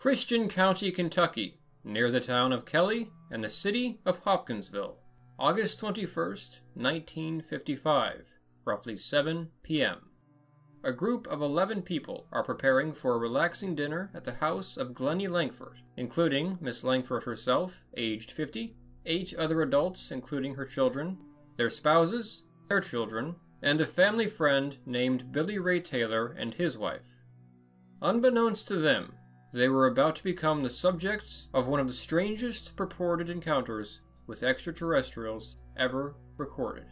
Christian County, Kentucky, near the town of Kelly and the city of Hopkinsville, August 21st, 1955, roughly 7 p.m. A group of 11 people are preparing for a relaxing dinner at the house of Glennie Langford, including Miss Langford herself, aged 50, 8 other adults including her children, their spouses, their children, and a family friend named Billy Ray Taylor and his wife. Unbeknownst to them, they were about to become the subjects of one of the strangest purported encounters with extraterrestrials ever recorded.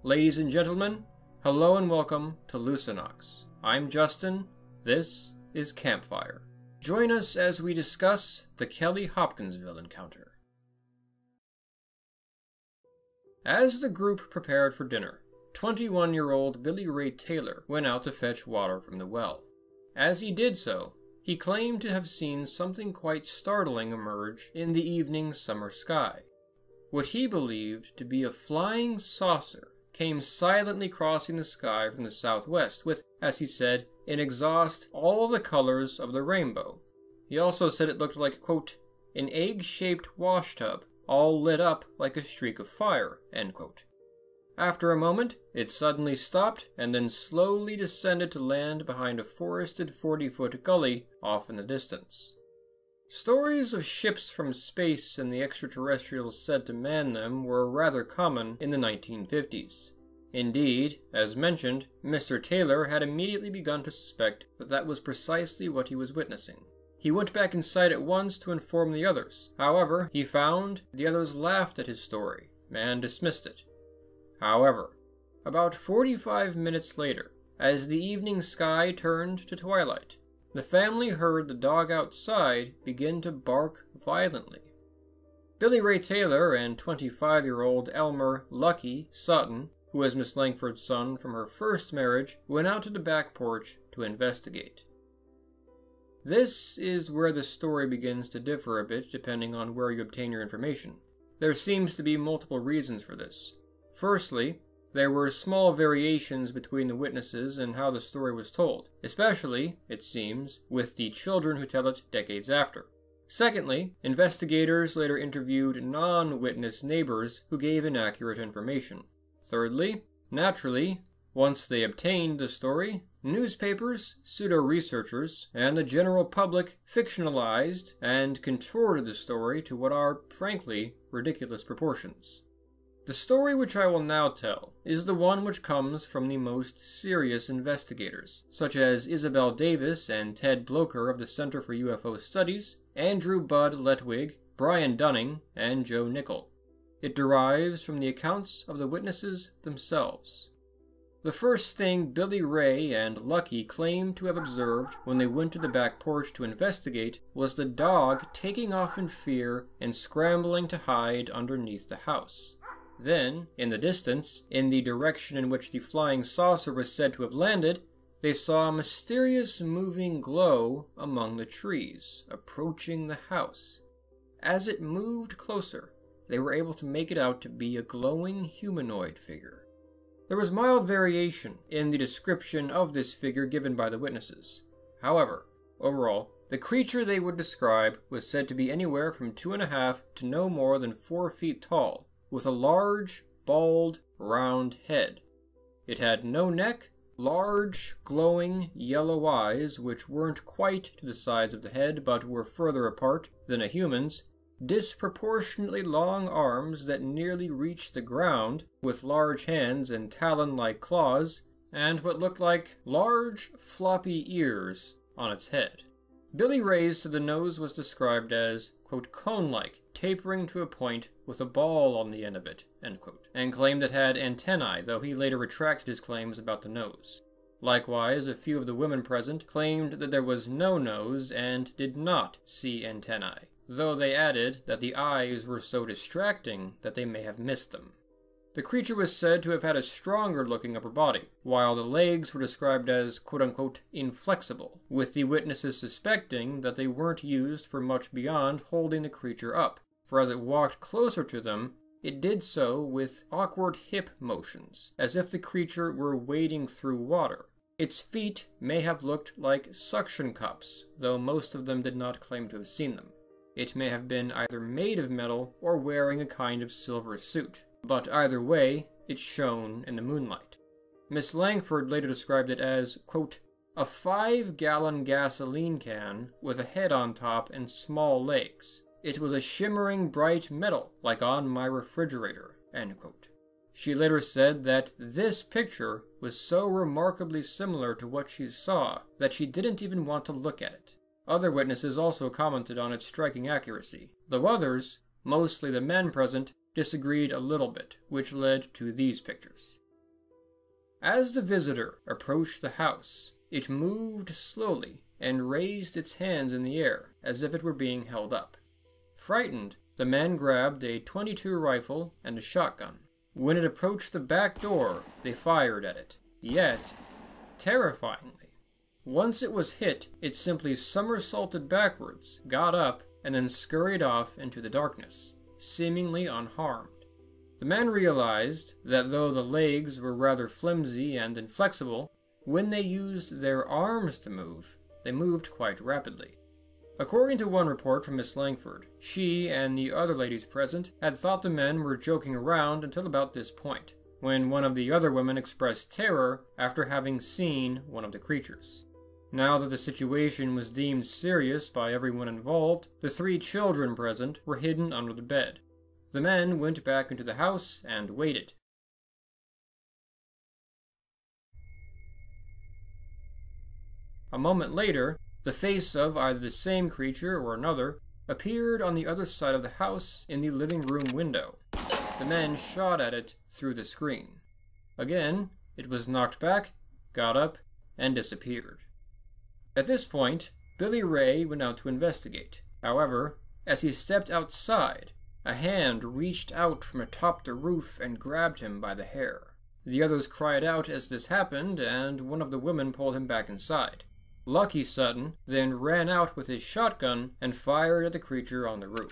Ladies and gentlemen, hello and welcome to Lucinox. I'm Justin, this is Campfire. Join us as we discuss the Kelly-Hopkinsville encounter. As the group prepared for dinner, 21-year-old Billy Ray Taylor went out to fetch water from the well. As he did so, he claimed to have seen something quite startling emerge in the evening summer sky. What he believed to be a flying saucer came silently crossing the sky from the southwest with, as he said, an exhaust all the colors of the rainbow. He also said it looked like, quote, an egg-shaped washtub, all lit up like a streak of fire, end quote. After a moment, it suddenly stopped and then slowly descended to land behind a forested 40-foot gully off in the distance. Stories of ships from space and the extraterrestrials said to man them were rather common in the 1950s. Indeed, as mentioned, Mr. Taylor had immediately begun to suspect that that was precisely what he was witnessing. He went back inside at once to inform the others. However, he found the others laughed at his story and dismissed it. However, about 45 minutes later, as the evening sky turned to twilight, the family heard the dog outside begin to bark violently. Billy Ray Taylor and 25-year-old Elmer Lucky Sutton, who was Miss Langford's son from her first marriage, went out to the back porch to investigate. This is where the story begins to differ a bit depending on where you obtain your information. There seems to be multiple reasons for this. Firstly, there were small variations between the witnesses and how the story was told, especially, it seems, with the children who tell it decades after. Secondly, investigators later interviewed non-witness neighbors who gave inaccurate information. Thirdly, naturally, once they obtained the story, newspapers, pseudo-researchers, and the general public fictionalized and contorted the story to what are, frankly, ridiculous proportions. The story which I will now tell is the one which comes from the most serious investigators, such as Isabel Davis and Ted Bloecher of the Center for UFO Studies, Andrew Budd Letwig, Brian Dunning, and Joe Nickel. It derives from the accounts of the witnesses themselves. The first thing Billy Ray and Lucky claimed to have observed when they went to the back porch to investigate was the dog taking off in fear and scrambling to hide underneath the house. Then, in the distance, in the direction in which the flying saucer was said to have landed, they saw a mysterious moving glow among the trees, approaching the house. As it moved closer, they were able to make it out to be a glowing humanoid figure. There was mild variation in the description of this figure given by the witnesses. However, overall, the creature they would describe was said to be anywhere from 2.5 to no more than 4 feet tall, with a large, bald, round head. It had no neck, large, glowing, yellow eyes which weren't quite to the sides of the head but were further apart than a human's, disproportionately long arms that nearly reached the ground, with large hands and talon-like claws, and what looked like large, floppy ears on its head. Billy Ray said the nose was described as, quote, cone-like, tapering to a point with a ball on the end of it, end quote, and claimed it had antennae, though he later retracted his claims about the nose. Likewise, a few of the women present claimed that there was no nose and did not see antennae, though they added that the eyes were so distracting that they may have missed them. The creature was said to have had a stronger-looking upper body, while the legs were described as quote-unquote inflexible, with the witnesses suspecting that they weren't used for much beyond holding the creature up, for as it walked closer to them, it did so with awkward hip motions, as if the creature were wading through water. Its feet may have looked like suction cups, though most of them did not claim to have seen them. It may have been either made of metal or wearing a kind of silver suit, but either way, it shone in the moonlight. Miss Langford later described it as, quote, a 5-gallon gasoline can with a head on top and small legs. It was a shimmering bright metal, like on my refrigerator, end quote. She later said that this picture was so remarkably similar to what she saw that she didn't even want to look at it. Other witnesses also commented on its striking accuracy, though others, mostly the men present, disagreed a little bit, which led to these pictures. As the visitor approached the house, it moved slowly and raised its hands in the air as if it were being held up. Frightened, the man grabbed a .22 rifle and a shotgun. When it approached the back door, they fired at it. Yet, terrifyingly, once it was hit, it simply somersaulted backwards, got up, and then scurried off into the darkness, seemingly unharmed. The man realized that though the legs were rather flimsy and inflexible, when they used their arms to move, they moved quite rapidly. According to one report from Miss Langford, she and the other ladies present had thought the men were joking around until about this point, when one of the other women expressed terror after having seen one of the creatures. Now that the situation was deemed serious by everyone involved, the 3 children present were hidden under the bed. The men went back into the house and waited. A moment later, the face of either the same creature or another appeared on the other side of the house in the living room window. The men shot at it through the screen. Again, it was knocked back, got up, and disappeared. At this point, Billy Ray went out to investigate. However, as he stepped outside, a hand reached out from atop the roof and grabbed him by the hair. The others cried out as this happened, and one of the women pulled him back inside. Lucky Sutton then ran out with his shotgun and fired at the creature on the roof.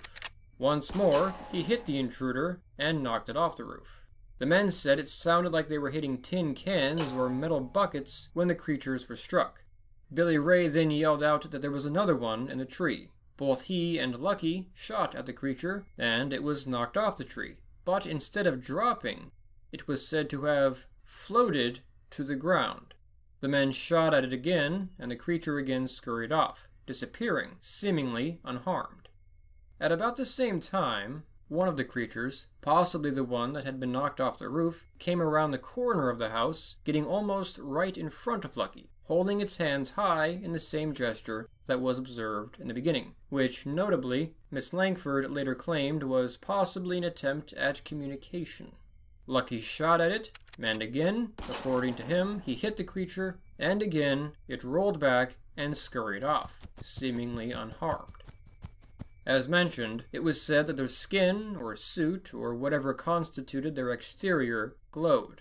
Once more, he hit the intruder and knocked it off the roof. The men said it sounded like they were hitting tin cans or metal buckets when the creatures were struck. Billy Ray then yelled out that there was another one in the tree. Both he and Lucky shot at the creature, and it was knocked off the tree. But instead of dropping, it was said to have floated to the ground. The men shot at it again, and the creature again scurried off, disappearing, seemingly unharmed. At about the same time, one of the creatures, possibly the one that had been knocked off the roof, came around the corner of the house, getting almost right in front of Lucky, holding its hands high in the same gesture that was observed in the beginning, which, notably, Miss Langford later claimed was possibly an attempt at communication. Lucky shot at it, and again, according to him, he hit the creature, and again, it rolled back and scurried off, seemingly unharmed. As mentioned, it was said that their skin, or suit, or whatever constituted their exterior, glowed.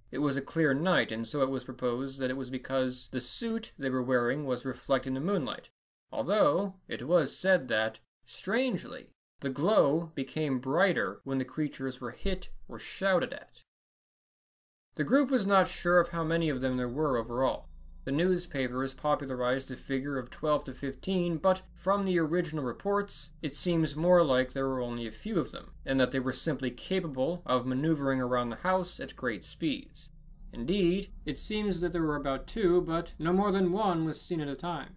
It was a clear night, and so it was proposed that it was because the suit they were wearing was reflecting the moonlight, although it was said that, strangely, the glow became brighter when the creatures were hit or shouted at. The group was not sure of how many of them there were overall. The newspapers popularized the figure of 12 to 15, but from the original reports, it seems more like there were only a few of them, and that they were simply capable of maneuvering around the house at great speeds. Indeed, it seems that there were about 2, but no more than 1 was seen at a time.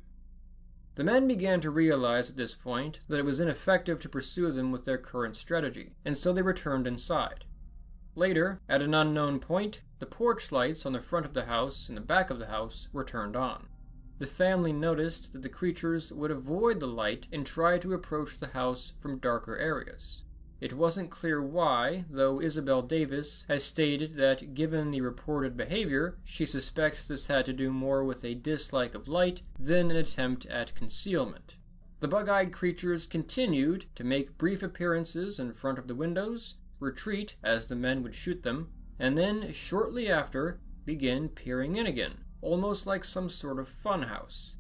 The men began to realize at this point that it was ineffective to pursue them with their current strategy, and so they returned inside. Later, at an unknown point, the porch lights on the front of the house and the back of the house were turned on. The family noticed that the creatures would avoid the light and try to approach the house from darker areas. It wasn't clear why, though Isabel Davis has stated that given the reported behavior, she suspects this had to do more with a dislike of light than an attempt at concealment. The bug-eyed creatures continued to make brief appearances in front of the windows, retreat as the men would shoot them, and then, shortly after, begin peering in again, almost like some sort of funhouse.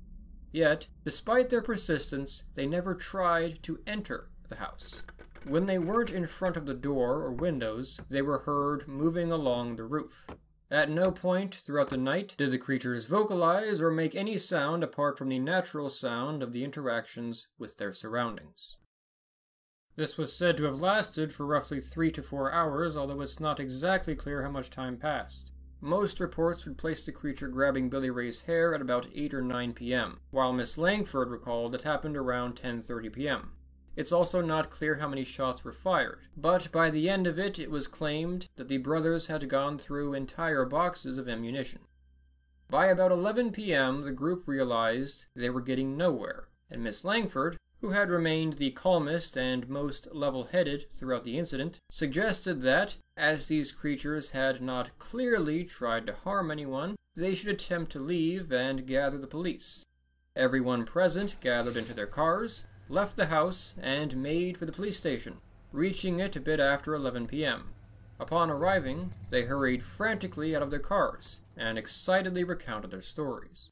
Yet, despite their persistence, they never tried to enter the house. When they weren't in front of the door or windows, they were heard moving along the roof. At no point throughout the night did the creatures vocalize or make any sound apart from the natural sound of the interactions with their surroundings. This was said to have lasted for roughly 3 to 4 hours, although it's not exactly clear how much time passed. Most reports would place the creature grabbing Billy Ray's hair at about 8 or 9 p.m., while Miss Langford recalled it happened around 10:30 p.m. It's also not clear how many shots were fired, but by the end of it, it was claimed that the brothers had gone through entire boxes of ammunition. By about 11 p.m., the group realized they were getting nowhere, and Miss Langford, who had remained the calmest and most level-headed throughout the incident, suggested that, as these creatures had not clearly tried to harm anyone, they should attempt to leave and gather the police. Everyone present gathered into their cars, left the house, and made for the police station, reaching it a bit after 11 p.m. Upon arriving, they hurried frantically out of their cars and excitedly recounted their stories.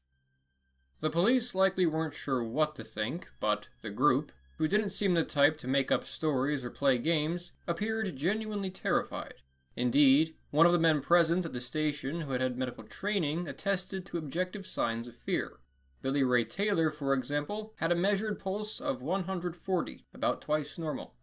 The police likely weren't sure what to think, but the group, who didn't seem the type to make up stories or play games, appeared genuinely terrified. Indeed, one of the men present at the station who had had medical training attested to objective signs of fear. Billy Ray Taylor, for example, had a measured pulse of 140, about twice normal.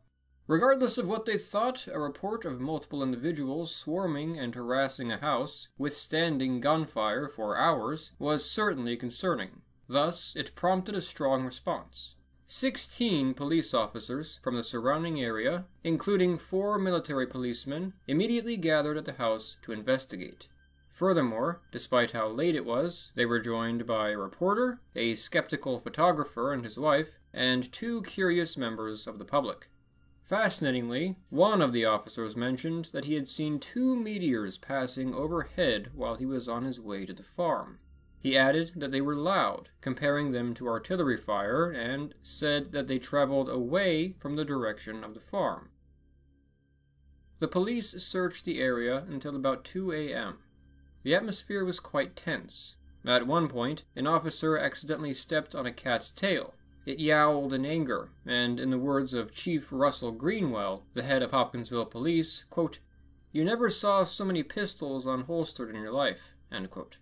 Regardless of what they thought, a report of multiple individuals swarming and harassing a house, withstanding gunfire for hours, was certainly concerning. Thus, it prompted a strong response. 16 police officers from the surrounding area, including 4 military policemen, immediately gathered at the house to investigate. Furthermore, despite how late it was, they were joined by a reporter, a skeptical photographer and his wife, and 2 curious members of the public. Fascinatingly, one of the officers mentioned that he had seen 2 meteors passing overhead while he was on his way to the farm. He added that they were loud, comparing them to artillery fire, and said that they traveled away from the direction of the farm. The police searched the area until about 2 a.m. The atmosphere was quite tense. At one point, an officer accidentally stepped on a cat's tail. It yowled in anger, and in the words of Chief Russell Greenwell, the head of Hopkinsville Police, quote, "You never saw so many pistols unholstered in your life," end quote.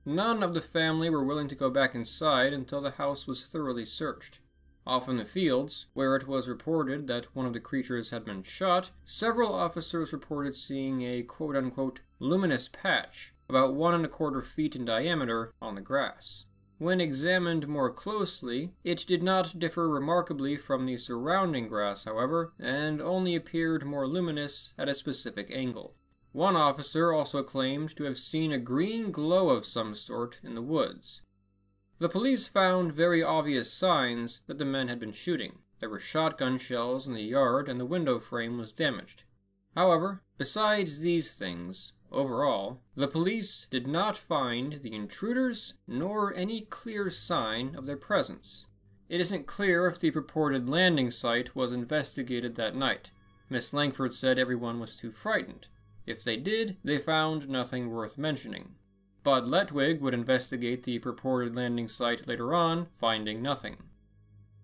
None of the family were willing to go back inside until the house was thoroughly searched. Off in the fields, where it was reported that one of the creatures had been shot, several officers reported seeing a quote-unquote luminous patch, about 1¼ feet in diameter, on the grass. When examined more closely, it did not differ remarkably from the surrounding grass, however, and only appeared more luminous at a specific angle. One officer also claimed to have seen a green glow of some sort in the woods. The police found very obvious signs that the men had been shooting. There were shotgun shells in the yard and the window frame was damaged. However, besides these things, overall, the police did not find the intruders nor any clear sign of their presence. It isn't clear if the purported landing site was investigated that night. Miss Langford said everyone was too frightened. If they did, they found nothing worth mentioning. Bud Letwig would investigate the purported landing site later on, finding nothing.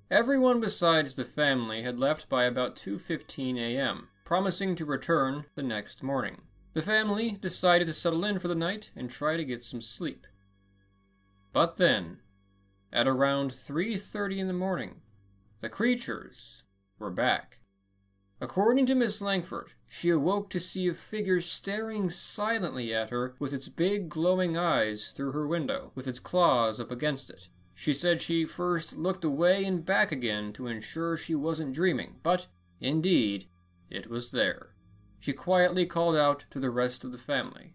Everyone besides the family had left by about 2:15 a.m., promising to return the next morning. The family decided to settle in for the night and try to get some sleep. But then, at around 3:30 in the morning, the creatures were back. According to Miss Langford, she awoke to see a figure staring silently at her with its big glowing eyes through her window, with its claws up against it. She said she first looked away and back again to ensure she wasn't dreaming, but, indeed, it was there. She quietly called out to the rest of the family.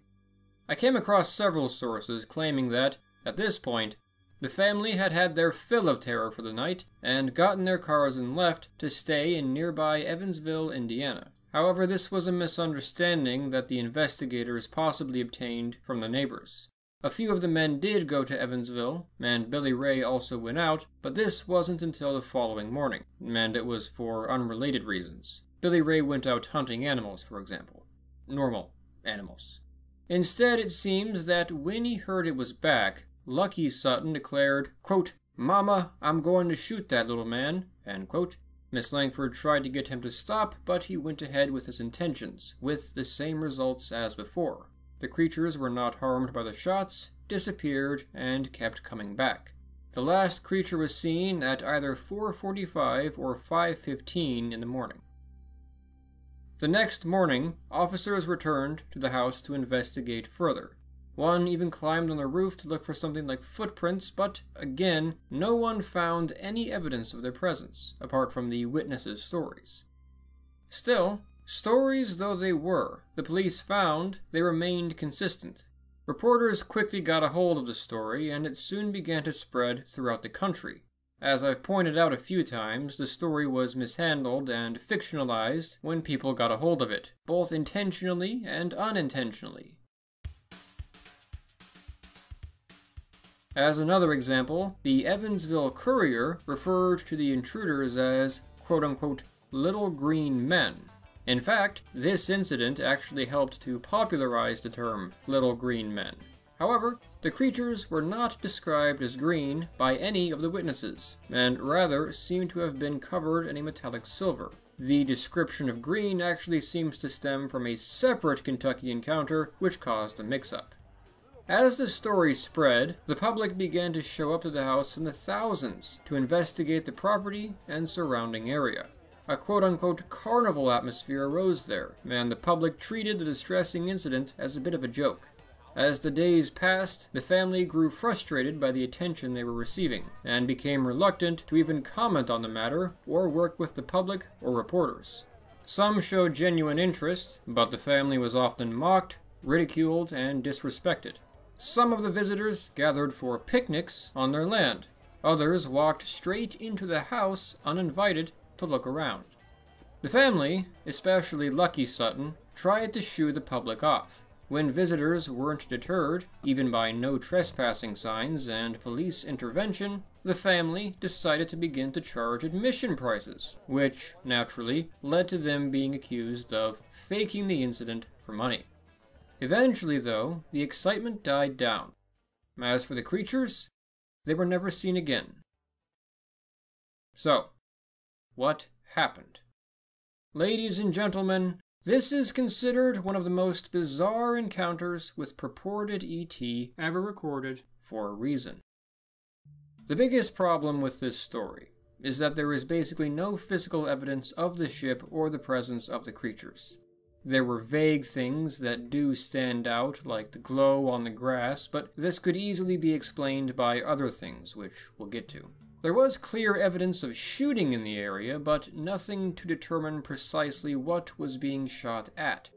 I came across several sources claiming that, at this point, the family had had their fill of terror for the night and gotten their cars and left to stay in nearby Evansville, Indiana. However, this was a misunderstanding that the investigators possibly obtained from the neighbors. A few of the men did go to Evansville, and Billy Ray also went out, but this wasn't until the following morning, and it was for unrelated reasons. Billy Ray went out hunting animals, for example. Normal animals. Instead, it seems that when he heard it was back, Lucky Sutton declared, quote, "Mama, I'm going to shoot that little man," end quote. Miss Langford tried to get him to stop, but he went ahead with his intentions, with the same results as before. the creatures were not harmed by the shots, disappeared, and kept coming back. The last creature was seen at either 4:45 or 5:15 in the morning. The next morning, officers returned to the house to investigate further. One even climbed on the roof to look for something like footprints, but again, no one found any evidence of their presence, apart from the witnesses' stories. Still, stories though they were, the police found they remained consistent. Reporters quickly got a hold of the story, and it soon began to spread throughout the country. As I've pointed out a few times, the story was mishandled and fictionalized when people got a hold of it, both intentionally and unintentionally. As another example, the Evansville Courier referred to the intruders as, quote-unquote, little green men. In fact, this incident actually helped to popularize the term little green men. However, the creatures were not described as green by any of the witnesses, and rather seem to have been covered in a metallic silver. The description of green actually seems to stem from a separate Kentucky encounter which caused the mix-up. As the story spread, the public began to show up to the house in the thousands to investigate the property and surrounding area. A quote-unquote carnival atmosphere arose there, and the public treated the distressing incident as a bit of a joke. As the days passed, the family grew frustrated by the attention they were receiving, and became reluctant to even comment on the matter or work with the public or reporters. Some showed genuine interest, but the family was often mocked, ridiculed, and disrespected. Some of the visitors gathered for picnics on their land. Others walked straight into the house uninvited to look around. The family, especially Lucky Sutton, tried to shoo the public off. When visitors weren't deterred, even by no trespassing signs and police intervention, the family decided to begin to charge admission prices, which, naturally, led to them being accused of faking the incident for money. Eventually, though, the excitement died down. As for the creatures, they were never seen again. So, what happened? Ladies and gentlemen, this is considered one of the most bizarre encounters with purported ET ever recorded for a reason. The biggest problem with this story is that there is basically no physical evidence of the ship or the presence of the creatures. There were vague things that do stand out, like the glow on the grass, but this could easily be explained by other things, which we'll get to. There was clear evidence of shooting in the area, but nothing to determine precisely what was being shot at.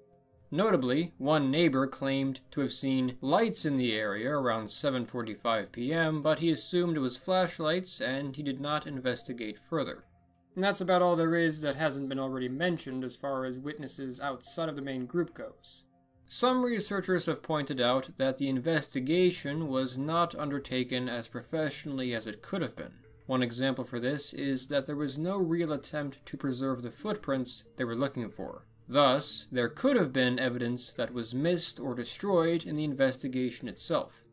Notably, one neighbor claimed to have seen lights in the area around 7:45 p.m., but he assumed it was flashlights and he did not investigate further. And that's about all there is that hasn't been already mentioned as far as witnesses outside of the main group goes. Some researchers have pointed out that the investigation was not undertaken as professionally as it could have been. One example for this is that there was no real attempt to preserve the footprints they were looking for. Thus, there could have been evidence that was missed or destroyed in the investigation itself.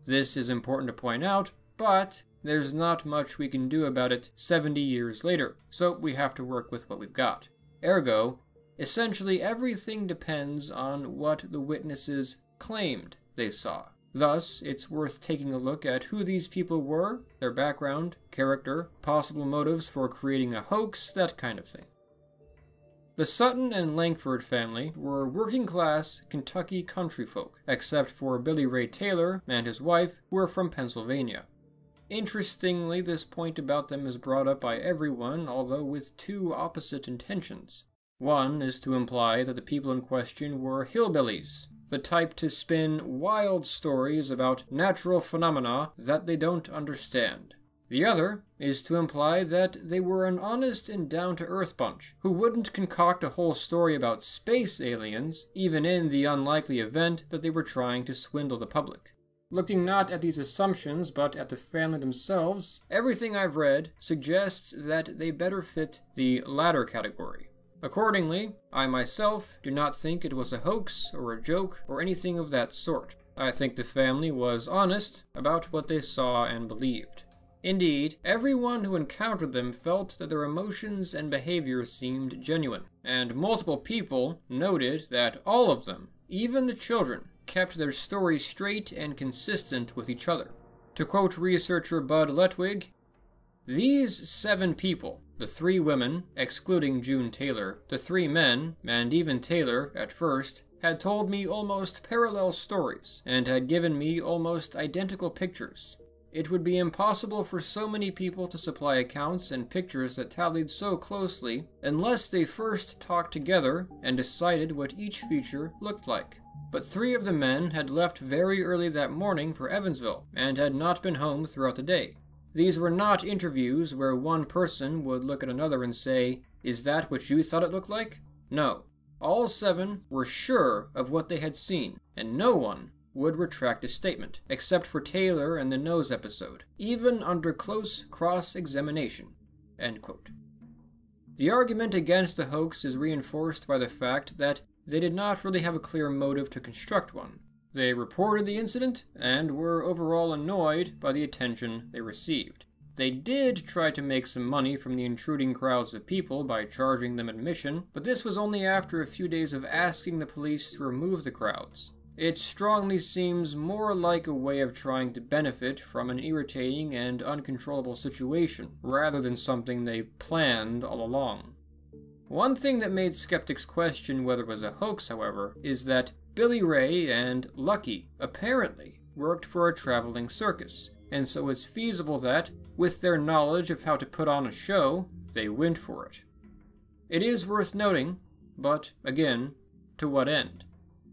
This is important to point out, but there's not much we can do about it 70 years later, so we have to work with what we've got. Ergo, essentially everything depends on what the witnesses claimed they saw. Thus, it's worth taking a look at who these people were, their background, character, possible motives for creating a hoax, that kind of thing. The Sutton and Langford family were working-class Kentucky country folk, except for Billy Ray Taylor and his wife, who were from Pennsylvania. Interestingly, this point about them is brought up by everyone, although with two opposite intentions. One is to imply that the people in question were hillbillies, the type to spin wild stories about natural phenomena that they don't understand. The other is to imply that they were an honest and down-to-earth bunch, who wouldn't concoct a whole story about space aliens, even in the unlikely event that they were trying to swindle the public. Looking not at these assumptions, but at the family themselves, everything I've read suggests that they better fit the latter category. Accordingly, I myself do not think it was a hoax or a joke or anything of that sort. I think the family was honest about what they saw and believed. Indeed, everyone who encountered them felt that their emotions and behavior seemed genuine, and multiple people noted that all of them, even the children, kept their stories straight and consistent with each other. To quote researcher Bud Letwig, "These 7 people, the 3 women, excluding June Taylor, the 3 men, and even Taylor, at first, had told me almost parallel stories, and had given me almost identical pictures. It would be impossible for so many people to supply accounts and pictures that tallied so closely unless they first talked together and decided what each feature looked like. But 3 of the men had left very early that morning for Evansville, and had not been home throughout the day. These were not interviews where one person would look at another and say, 'Is that what you thought it looked like?' No. All 7 were sure of what they had seen, and no one would retract a statement, except for Taylor and the nose episode, even under close cross-examination." End quote. The argument against the hoax is reinforced by the fact that they did not really have a clear motive to construct one. They reported the incident, and were overall annoyed by the attention they received. They did try to make some money from the intruding crowds of people by charging them admission, but this was only after a few days of asking the police to remove the crowds. It strongly seems more like a way of trying to benefit from an irritating and uncontrollable situation, rather than something they planned all along. One thing that made skeptics question whether it was a hoax, however, is that Billy Ray and Lucky apparently worked for a traveling circus, and so it's feasible that, with their knowledge of how to put on a show, they went for it. It is worth noting, but again, to what end?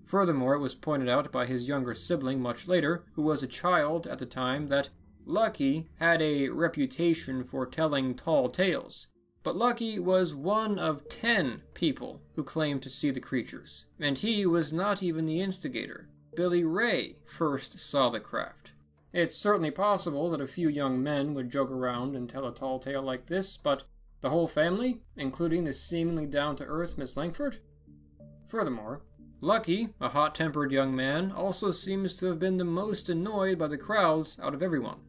Furthermore, it was pointed out by his younger sibling much later, who was a child at the time, that Lucky had a reputation for telling tall tales. But Lucky was one of 10 people who claimed to see the creatures, and he was not even the instigator. Billy Ray first saw the craft. It's certainly possible that a few young men would joke around and tell a tall tale like this, but the whole family, including the seemingly down-to-earth Miss Langford? Furthermore, Lucky, a hot-tempered young man, also seems to have been the most annoyed by the crowds out of everyone.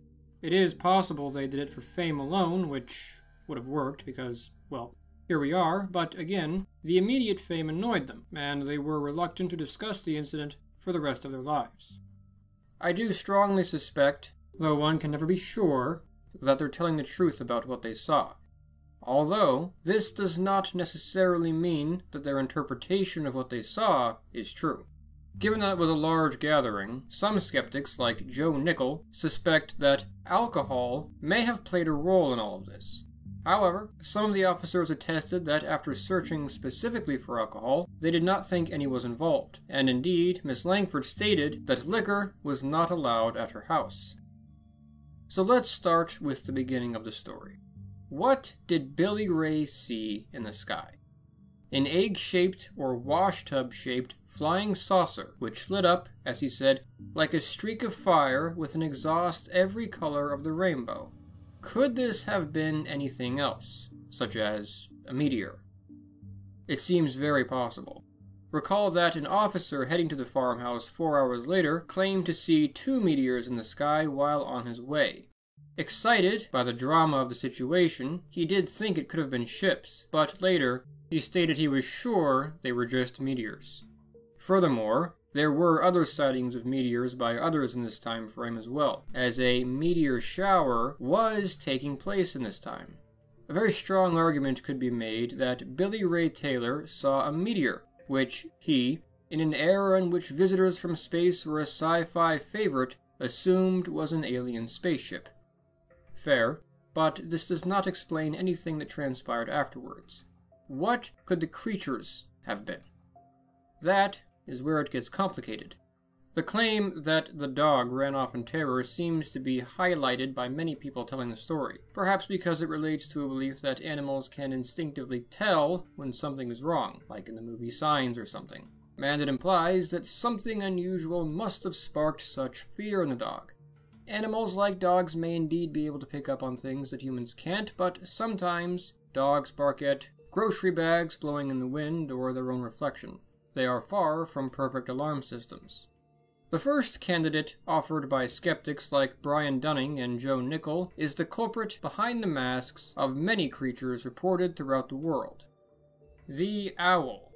It is possible they did it for fame alone, which would have worked because, well, here we are, but again, the immediate fame annoyed them, and they were reluctant to discuss the incident for the rest of their lives. I do strongly suspect, though one can never be sure, that they're telling the truth about what they saw. Although, this does not necessarily mean that their interpretation of what they saw is true. Given that it was a large gathering, some skeptics, like Joe Nickel, suspect that alcohol may have played a role in all of this. However, some of the officers attested that after searching specifically for alcohol, they did not think any was involved, and indeed, Miss Langford stated that liquor was not allowed at her house. So let's start with the beginning of the story. What did Billy Ray see in the sky? An egg-shaped or washtub-shaped flying saucer, which lit up, as he said, like a streak of fire with an exhaust every color of the rainbow. Could this have been anything else, such as a meteor? It seems very possible. Recall that an officer heading to the farmhouse 4 hours later claimed to see 2 meteors in the sky while on his way. Excited by the drama of the situation, he did think it could have been ships, but later, he stated he was sure they were just meteors. Furthermore, there were other sightings of meteors by others in this time frame as well, as a meteor shower was taking place in this time. A very strong argument could be made that Billy Ray Taylor saw a meteor, which he, in an era in which visitors from space were a sci-fi favorite, assumed was an alien spaceship. Fair, but this does not explain anything that transpired afterwards. What could the creatures have been? That is where it gets complicated. The claim that the dog ran off in terror seems to be highlighted by many people telling the story, perhaps because it relates to a belief that animals can instinctively tell when something is wrong, like in the movie Signs or something, and it implies that something unusual must have sparked such fear in the dog. Animals like dogs may indeed be able to pick up on things that humans can't, but sometimes dogs bark at grocery bags blowing in the wind or their own reflection. They are far from perfect alarm systems. The first candidate offered by skeptics like Brian Dunning and Joe Nickel is the culprit behind the masks of many creatures reported throughout the world. The owl.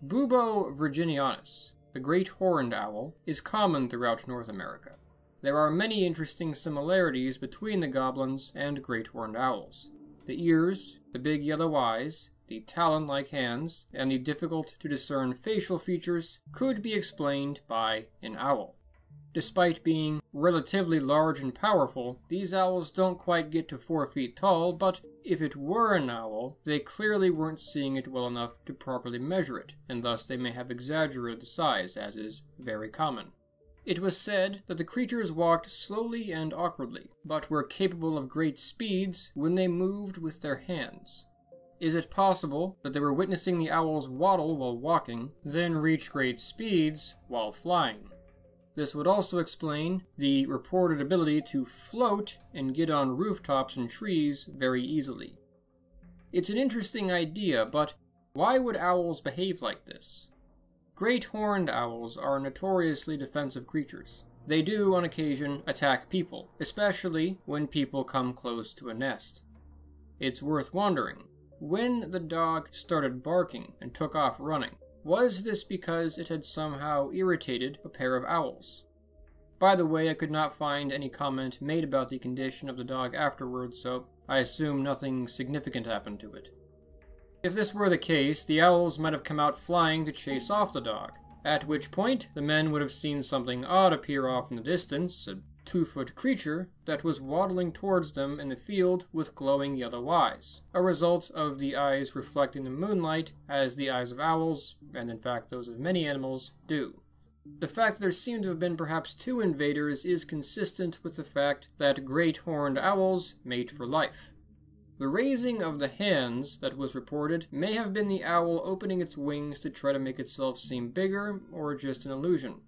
Bubo virginianus, the great horned owl, is common throughout North America. There are many interesting similarities between the goblins and great horned owls. The ears, the big yellow eyes, the talon-like hands, and the difficult-to-discern facial features could be explained by an owl. Despite being relatively large and powerful, these owls don't quite get to 4 feet tall, but if it were an owl, they clearly weren't seeing it well enough to properly measure it, and thus they may have exaggerated the size, as is very common. It was said that the creatures walked slowly and awkwardly, but were capable of great speeds when they moved with their hands. Is it possible that they were witnessing the owls waddle while walking, then reach great speeds while flying? This would also explain the reported ability to float and get on rooftops and trees very easily. It's an interesting idea, but why would owls behave like this? Great horned owls are notoriously defensive creatures. They do, on occasion, attack people, especially when people come close to a nest. It's worth wondering, when the dog started barking and took off running, was this because it had somehow irritated a pair of owls? By the way, I could not find any comment made about the condition of the dog afterwards, so I assume nothing significant happened to it. If this were the case, the owls might have come out flying to chase off the dog, at which point the men would have seen something odd appear off in the distance, a 2-foot creature that was waddling towards them in the field with glowing yellow eyes, a result of the eyes reflecting the moonlight as the eyes of owls, and in fact those of many animals, do. The fact that there seem to have been perhaps 2 invaders is consistent with the fact that great horned owls mate for life. The raising of the hands that was reported may have been the owl opening its wings to try to make itself seem bigger, or just an illusion.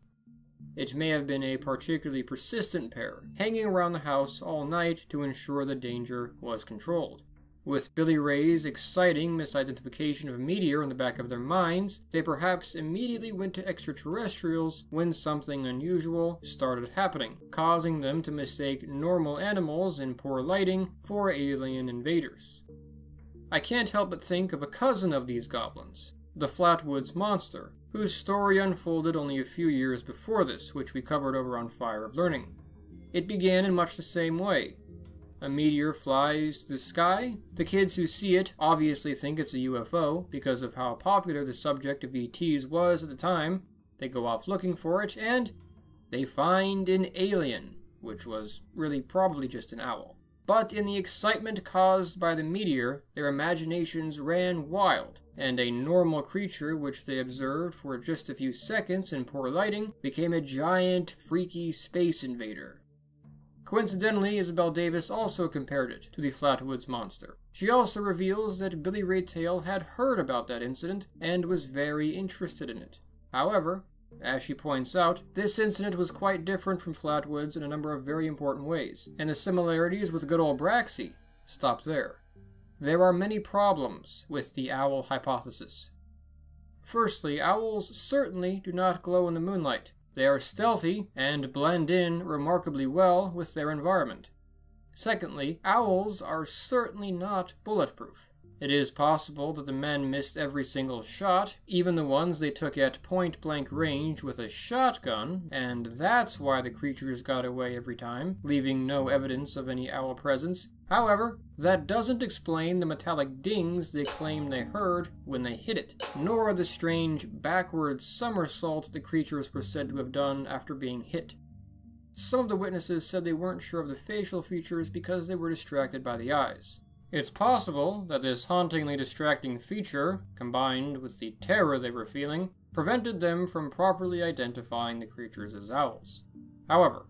It may have been a particularly persistent pair, hanging around the house all night to ensure the danger was controlled. With Billy Ray's exciting misidentification of a meteor in the back of their minds, they perhaps immediately went to extraterrestrials when something unusual started happening, causing them to mistake normal animals in poor lighting for alien invaders. I can't help but think of a cousin of these goblins, the Flatwoods Monster, whose story unfolded only a few years before this, which we covered over on Fire of Learning. It began in much the same way. A meteor flies to the sky. The kids who see it obviously think it's a UFO because of how popular the subject of ETs was at the time. They go off looking for it, and they find an alien, which was really probably just an owl. But in the excitement caused by the meteor, their imaginations ran wild, and a normal creature which they observed for just a few seconds in poor lighting became a giant, freaky space invader. Coincidentally, Isabel Davis also compared it to the Flatwoods Monster. She also reveals that Billy Ray Tail had heard about that incident and was very interested in it. However, as she points out, this incident was quite different from Flatwoods in a number of very important ways, and the similarities with good old Braxy stop there. There are many problems with the owl hypothesis. Firstly, owls certainly do not glow in the moonlight. They are stealthy and blend in remarkably well with their environment. Secondly, owls are certainly not bulletproof. It is possible that the men missed every single shot, even the ones they took at point-blank range with a shotgun, and that's why the creatures got away every time, leaving no evidence of any owl presence. However, that doesn't explain the metallic dings they claim they heard when they hit it, nor the strange backward somersault the creatures were said to have done after being hit. Some of the witnesses said they weren't sure of the facial features because they were distracted by the eyes. It's possible that this hauntingly distracting feature, combined with the terror they were feeling, prevented them from properly identifying the creatures as owls. However,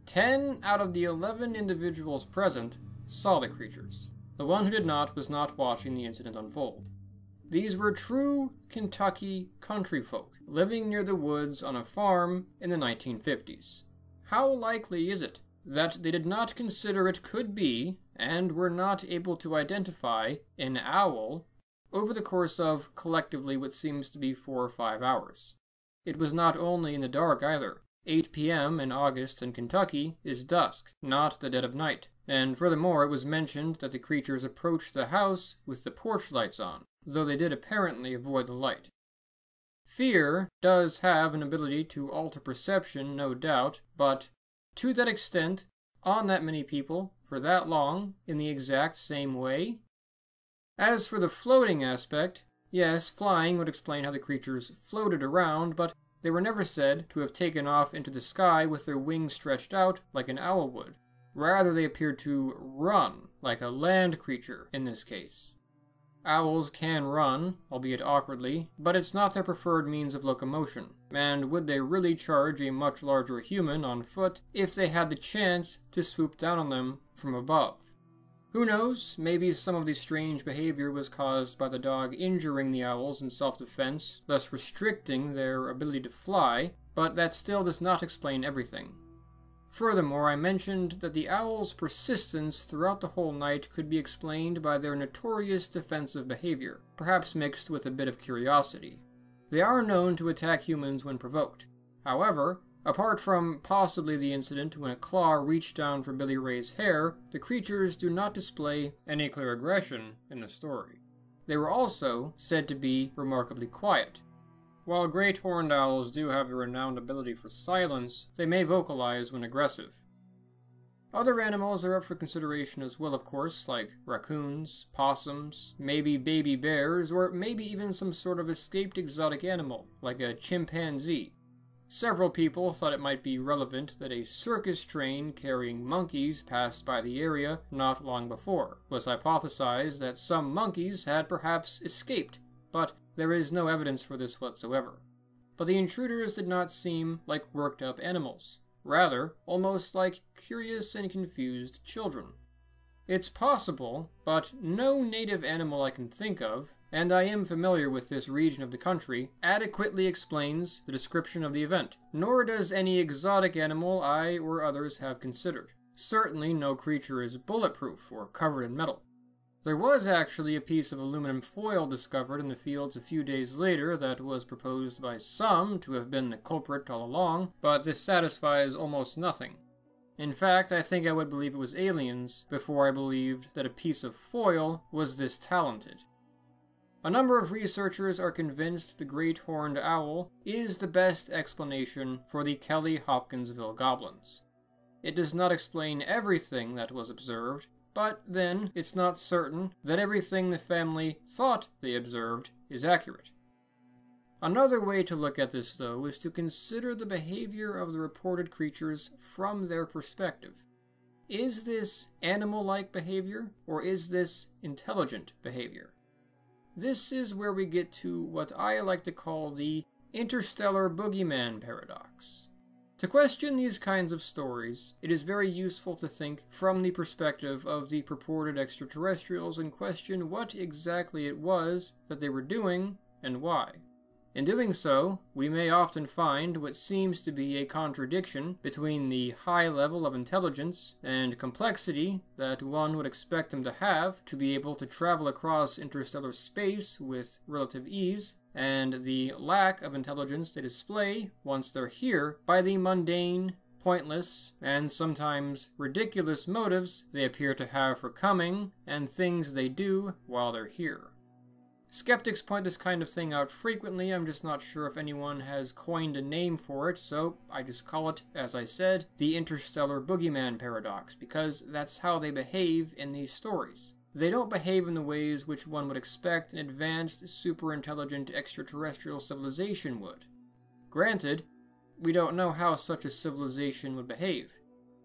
10 out of the 11 individuals present saw the creatures. The one who did not was not watching the incident unfold. These were true Kentucky country folk, living near the woods on a farm in the 1950s. How likely is it that they did not consider it could be, and were not able to identify, an owl over the course of, collectively, what seems to be 4 or 5 hours? It was not only in the dark either. 8 p.m. in August in Kentucky is dusk, not the dead of night, and furthermore it was mentioned that the creatures approached the house with the porch lights on, though they did apparently avoid the light. Fear does have an ability to alter perception, no doubt, but to that extent, on that many people, for that long, in the exact same way? As for the floating aspect, yes, flying would explain how the creatures floated around, but they were never said to have taken off into the sky with their wings stretched out like an owl would. Rather, they appeared to run, like a land creature in this case. Owls can run, albeit awkwardly, but it's not their preferred means of locomotion, and would they really charge a much larger human on foot if they had the chance to swoop down on them from above? Who knows, maybe some of the strange behavior was caused by the dog injuring the owls in self-defense, thus restricting their ability to fly, but that still does not explain everything. Furthermore, I mentioned that the owls' persistence throughout the whole night could be explained by their notorious defensive behavior, perhaps mixed with a bit of curiosity. They are known to attack humans when provoked. However, apart from possibly the incident when a claw reached down for Billy Ray's hair, the creatures do not display any clear aggression in the story. They were also said to be remarkably quiet. While great horned owls do have a renowned ability for silence, they may vocalize when aggressive. Other animals are up for consideration as well, of course, like raccoons, possums, maybe baby bears, or maybe even some sort of escaped exotic animal, like a chimpanzee. Several people thought it might be relevant that a circus train carrying monkeys passed by the area not long before. It was hypothesized that some monkeys had perhaps escaped, but there is no evidence for this whatsoever. But the intruders did not seem like worked-up animals. Rather, almost like curious and confused children. It's possible, but no native animal I can think of, and I am familiar with this region of the country, adequately explains the description of the event, nor does any exotic animal I or others have considered. Certainly no creature is bulletproof or covered in metal. There was actually a piece of aluminum foil discovered in the fields a few days later that was proposed by some to have been the culprit all along, but this satisfies almost nothing. In fact, I think I would believe it was aliens before I believed that a piece of foil was this talented. A number of researchers are convinced the great horned owl is the best explanation for the Kelly-Hopkinsville goblins. It does not explain everything that was observed, but then it's not certain that everything the family thought they observed is accurate. Another way to look at this, though, is to consider the behavior of the reported creatures from their perspective. Is this animal-like behavior, or is this intelligent behavior? This is where we get to what I like to call the Interstellar Boogeyman paradox. To question these kinds of stories, it is very useful to think from the perspective of the purported extraterrestrials and question what exactly it was that they were doing and why. In doing so, we may often find what seems to be a contradiction between the high level of intelligence and complexity that one would expect them to have to be able to travel across interstellar space with relative ease, and the lack of intelligence they display once they're here by the mundane, pointless, and sometimes ridiculous motives they appear to have for coming and things they do while they're here. Skeptics point this kind of thing out frequently. I'm just not sure if anyone has coined a name for it, so I just call it, as I said, the Interstellar Boogeyman paradox, because that's how they behave in these stories. They don't behave in the ways which one would expect an advanced, super-intelligent extraterrestrial civilization would. Granted, we don't know how such a civilization would behave.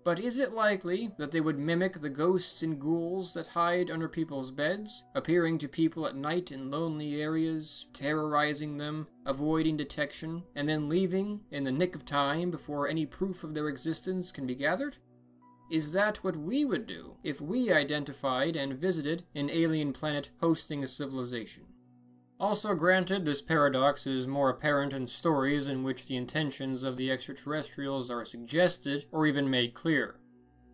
But is it likely that they would mimic the ghosts and ghouls that hide under people's beds, appearing to people at night in lonely areas, terrorizing them, avoiding detection, and then leaving in the nick of time before any proof of their existence can be gathered? Is that what we would do if we identified and visited an alien planet hosting a civilization? Also granted, this paradox is more apparent in stories in which the intentions of the extraterrestrials are suggested or even made clear.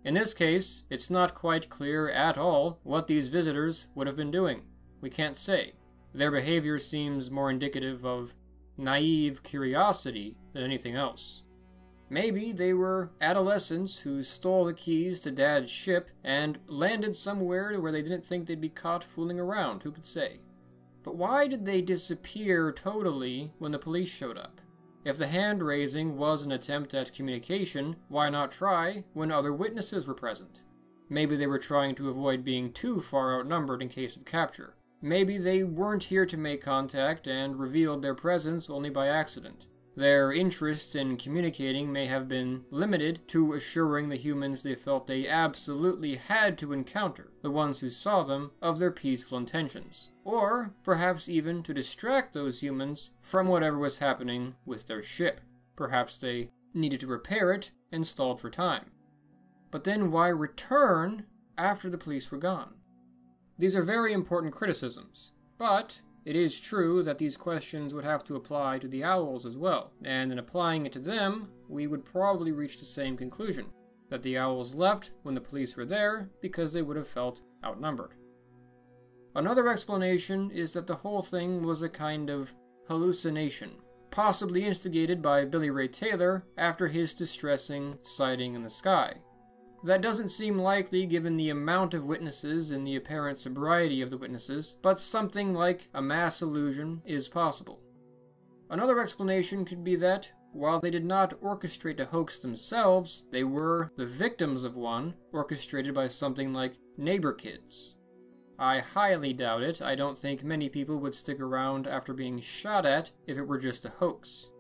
In this case, it's not quite clear at all what these visitors would have been doing. We can't say. Their behavior seems more indicative of naive curiosity than anything else. Maybe they were adolescents who stole the keys to Dad's ship and landed somewhere where they didn't think they'd be caught fooling around, who could say? But why did they disappear totally when the police showed up? If the hand-raising was an attempt at communication, why not try when other witnesses were present? Maybe they were trying to avoid being too far outnumbered in case of capture. Maybe they weren't here to make contact and revealed their presence only by accident. Their interest in communicating may have been limited to assuring the humans they felt they absolutely had to encounter, the ones who saw them, of their peaceful intentions. Or perhaps even to distract those humans from whatever was happening with their ship. Perhaps they needed to repair it and stalled for time. But then why return after the police were gone? These are very important criticisms, but it is true that these questions would have to apply to the owls as well, and in applying it to them, we would probably reach the same conclusion, that the owls left when the police were there because they would have felt outnumbered. Another explanation is that the whole thing was a kind of hallucination, possibly instigated by Billy Ray Taylor after his distressing sighting in the sky. That doesn't seem likely given the amount of witnesses and the apparent sobriety of the witnesses, but something like a mass illusion is possible. Another explanation could be that, while they did not orchestrate a hoax themselves, they were the victims of one, orchestrated by something like neighbor kids. I highly doubt it. I don't think many people would stick around after being shot at if it were just a hoax.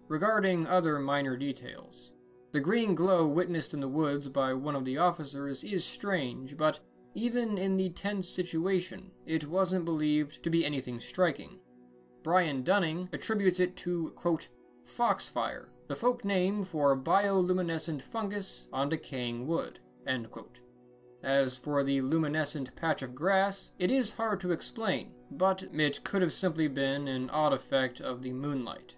Regarding other minor details, the green glow witnessed in the woods by one of the officers is strange, but even in the tense situation, it wasn't believed to be anything striking. Brian Dunning attributes it to, quote, foxfire, the folk name for bioluminescent fungus on decaying wood, end quote. As for the luminescent patch of grass, it is hard to explain, but it could have simply been an odd effect of the moonlight.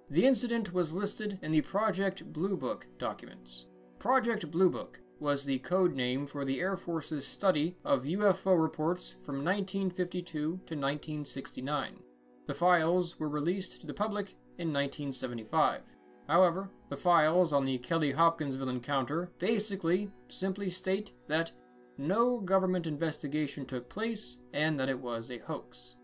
The incident was listed in the Project Blue Book documents. Project Blue Book was the code name for the Air Force's study of UFO reports from 1952 to 1969. The files were released to the public in 1975. However, the files on the Kelly-Hopkinsville encounter basically simply state that no government investigation took place and that it was a hoax.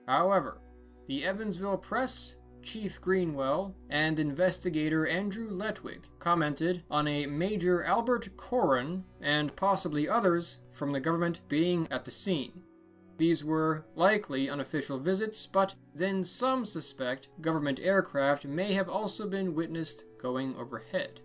However, the Evansville Press, Chief Greenwell, and investigator Andrew Letwig commented on a Major Albert Corrin and possibly others from the government being at the scene. These were likely unofficial visits, but then some suspect government aircraft may have also been witnessed going overhead.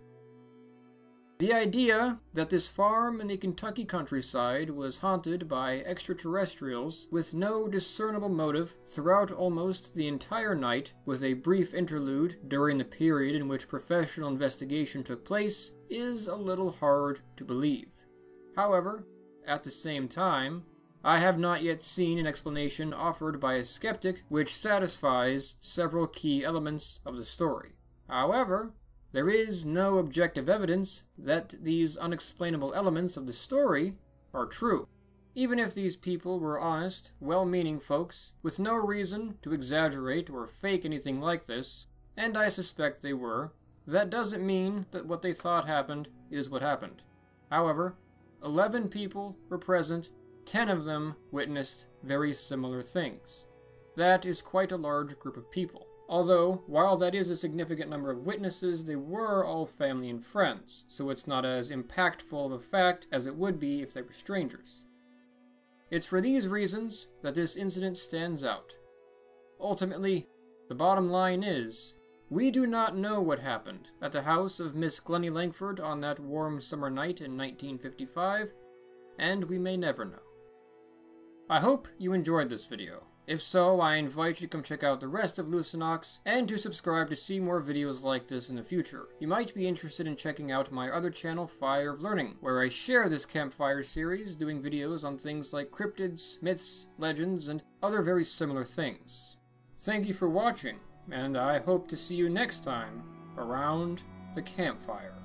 The idea that this farm in the Kentucky countryside was haunted by extraterrestrials with no discernible motive throughout almost the entire night, with a brief interlude during the period in which professional investigation took place, is a little hard to believe. However, at the same time, I have not yet seen an explanation offered by a skeptic which satisfies several key elements of the story. However, there is no objective evidence that these unexplainable elements of the story are true. Even if these people were honest, well-meaning folks with no reason to exaggerate or fake anything like this, and I suspect they were, that doesn't mean that what they thought happened is what happened. However, 11 people were present, 10 of them witnessed very similar things. That is quite a large group of people. Although, while that is a significant number of witnesses, they were all family and friends, so it's not as impactful of a fact as it would be if they were strangers. It's for these reasons that this incident stands out. Ultimately, the bottom line is, we do not know what happened at the house of Miss Glennie Langford on that warm summer night in 1955, and we may never know. I hope you enjoyed this video. If so, I invite you to come check out the rest of Lucinox and to subscribe to see more videos like this in the future. You might be interested in checking out my other channel, Fire of Learning, where I share this campfire series, doing videos on things like cryptids, myths, legends, and other very similar things. Thank you for watching, and I hope to see you next time around the campfire.